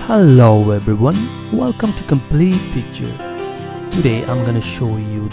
Hello everyone, welcome to Complete Picture. Today I'm gonna show you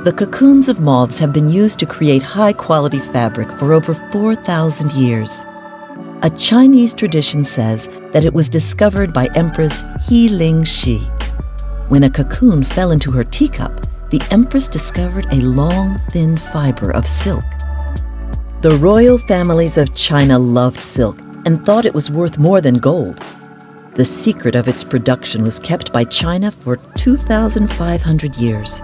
The cocoons of moths have been used to create high-quality fabric for over 4,000 years. A Chinese tradition says that it was discovered by Empress He Ling Shi. When a cocoon fell into her teacup, the Empress discovered a long, thin fiber of silk. The royal families of China loved silk and thought it was worth more than gold. The secret of its production was kept by China for 2,500 years.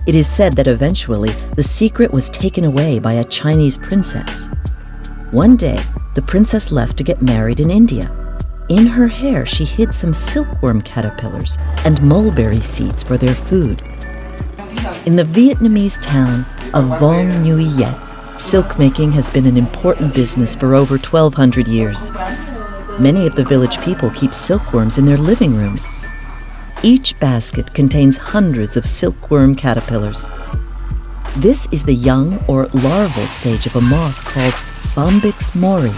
It is said that eventually the secret was taken away by a Chinese princess. One day, the princess left to get married in India. In her hair, she hid some silkworm caterpillars and mulberry seeds for their food. In the Vietnamese town of Vong Nguyen Yet, silk making has been an important business for over 1,200 years. Many of the village people keep silkworms in their living rooms. Each basket contains hundreds of silkworm caterpillars. This is the young or larval stage of a moth called Bombyx mori.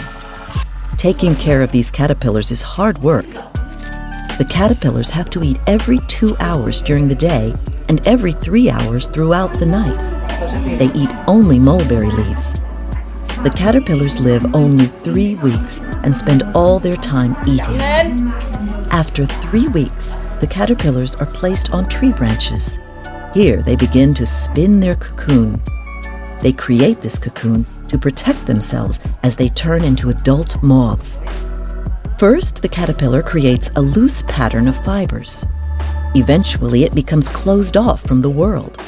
Taking care of these caterpillars is hard work. The caterpillars have to eat every 2 hours during the day and every 3 hours throughout the night. They eat only mulberry leaves. The caterpillars live only 3 weeks and spend all their time eating. After 3 weeks, the caterpillars are placed on tree branches. Here they begin to spin their cocoon. They create this cocoon to protect themselves as they turn into adult moths. First, the caterpillar creates a loose pattern of fibers. Eventually, it becomes closed off from the world.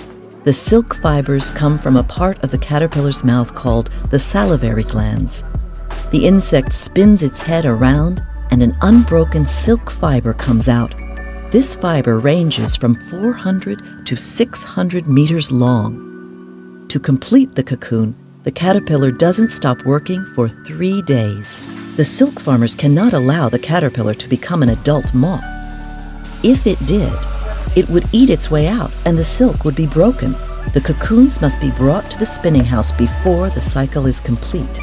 The silk fibers come from a part of the caterpillar's mouth called the salivary glands. The insect spins its head around and an unbroken silk fiber comes out. This fiber ranges from 400 to 600 meters long. To complete the cocoon, the caterpillar doesn't stop working for 3 days. The silk farmers cannot allow the caterpillar to become an adult moth. If it did, it would eat its way out and the silk would be broken. The cocoons must be brought to the spinning house before the cycle is complete.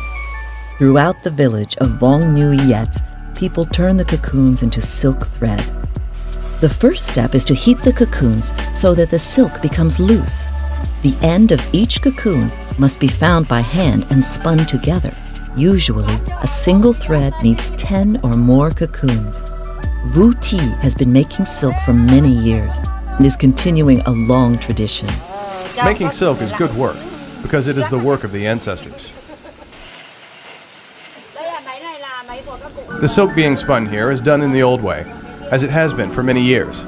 Throughout the village of Vong Nguyen Yet, people turn the cocoons into silk thread. The first step is to heat the cocoons so that the silk becomes loose. The end of each cocoon must be found by hand and spun together. Usually, a single thread needs 10 or more cocoons. Vu Ti has been making silk for many years and is continuing a long tradition. Making silk is good work because it is the work of the ancestors. The silk being spun here is done in the old way, as it has been for many years.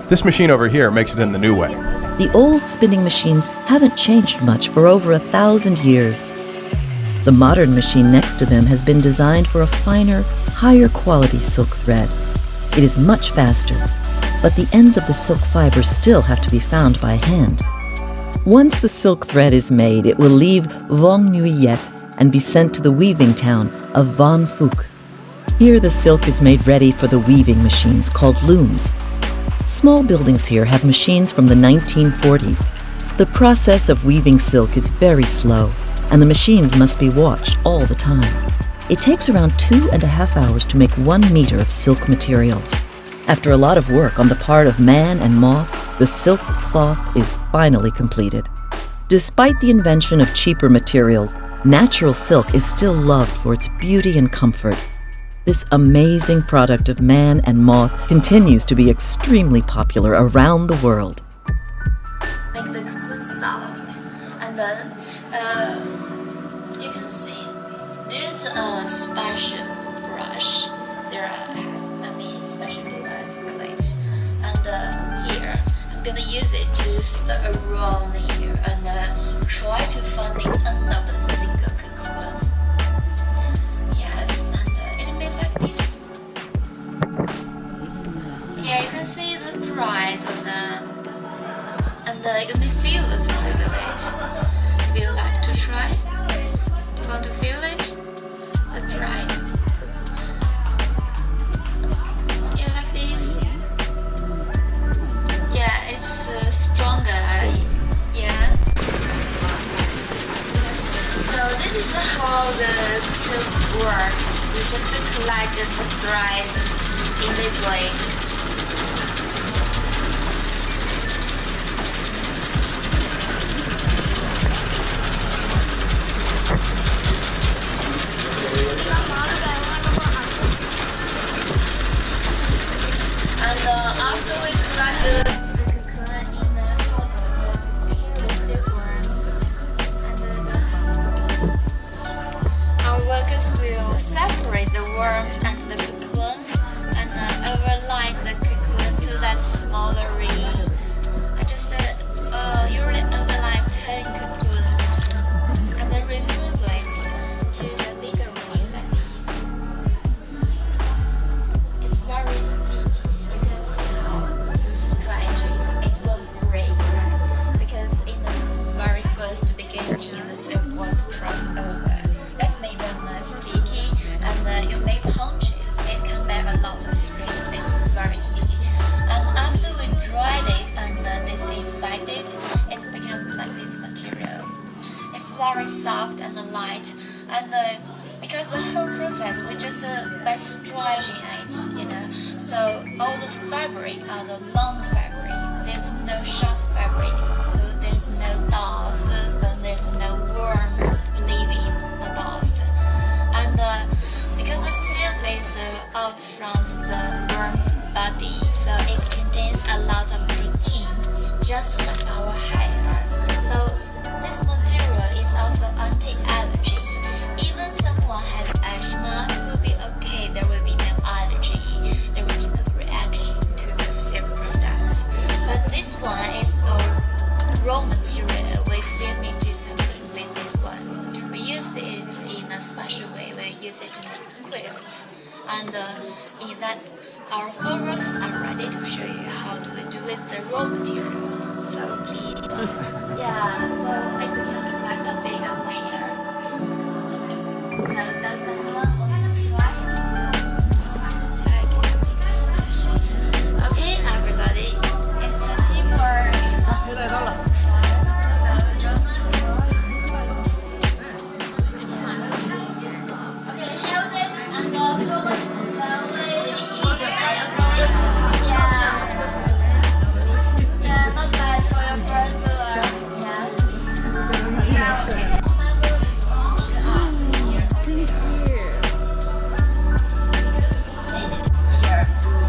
This machine over here makes it in the new way. The old spinning machines haven't changed much for over 1,000 years. The modern machine next to them has been designed for a finer, higher quality silk thread. It is much faster, but the ends of the silk fibers still have to be found by hand. Once the silk thread is made, it will leave Vong Nguyen Yet and be sent to the weaving town of Van Phuc. Here the silk is made ready for the weaving machines called looms. Small buildings here have machines from the 1940s. The process of weaving silk is very slow, and the machines must be watched all the time. It takes around 2.5 hours to make 1 meter of silk material. After a lot of work on the part of man and moth, the silk cloth is finally completed. Despite the invention of cheaper materials, natural silk is still loved for its beauty and comfort. This amazing product of man and moth continues to be extremely popular around the world. Make the cocoon soft, and then you can see there's a special brush. There has many special devices for it, and here I'm gonna use it to start around here and try to find the end of the single cocoon. Yes, and it makes like this. Yeah, you can see the threads of them, and you may feel the threads of it. Would you like to try? Do you want to feel it? The threads? Yeah, like this. Yeah, it's stronger. Yeah. So this is how the silk works. We just collect the thread in this way. very soft and light, and because the whole process we just by stretching it, so all the fabric are the long fabric. There's no short fabric, so there's no dust, and there's no worms leaving the dust. And because the silk is out from the worm's body, so it contains a lot of protein, just like our hair. So this material is also anti-allergy. Even someone has asthma, it will be okay. There will be no allergy. There will be no reaction to the silk products. But this one is our raw material. We still need to do something with this one. We use it in a special way. We use it to make quilts. And in that, our photos are ready to show you how do we do with the raw material. So please, so if we can select a bigger layer. So does anyone want to try it? Okay, everybody, it's time for so join us. Okay, hold it and pull it slowly. Yeah, not bad for your first tour. Yes. So you can remember we washed up here.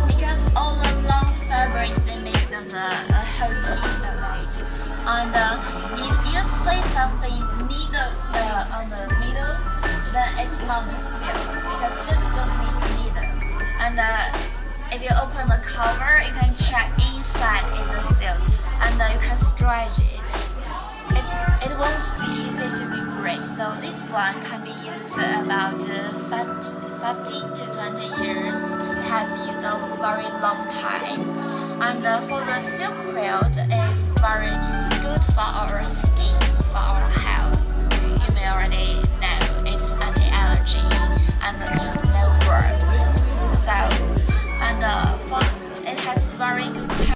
Because all the long fabric they make them a whole piece of it. And if you say something needle on the middle, then it's not the silk, because silk don't need needle. And if you open the cover, you can check inside is the silk, and you can stretch it. It won't be easy to be break. So this one can be used about 15 to 20 years. It has used a very long time. And for the silk quilt, it's very good for our skin, for our health. You may already know it's anti-allergy and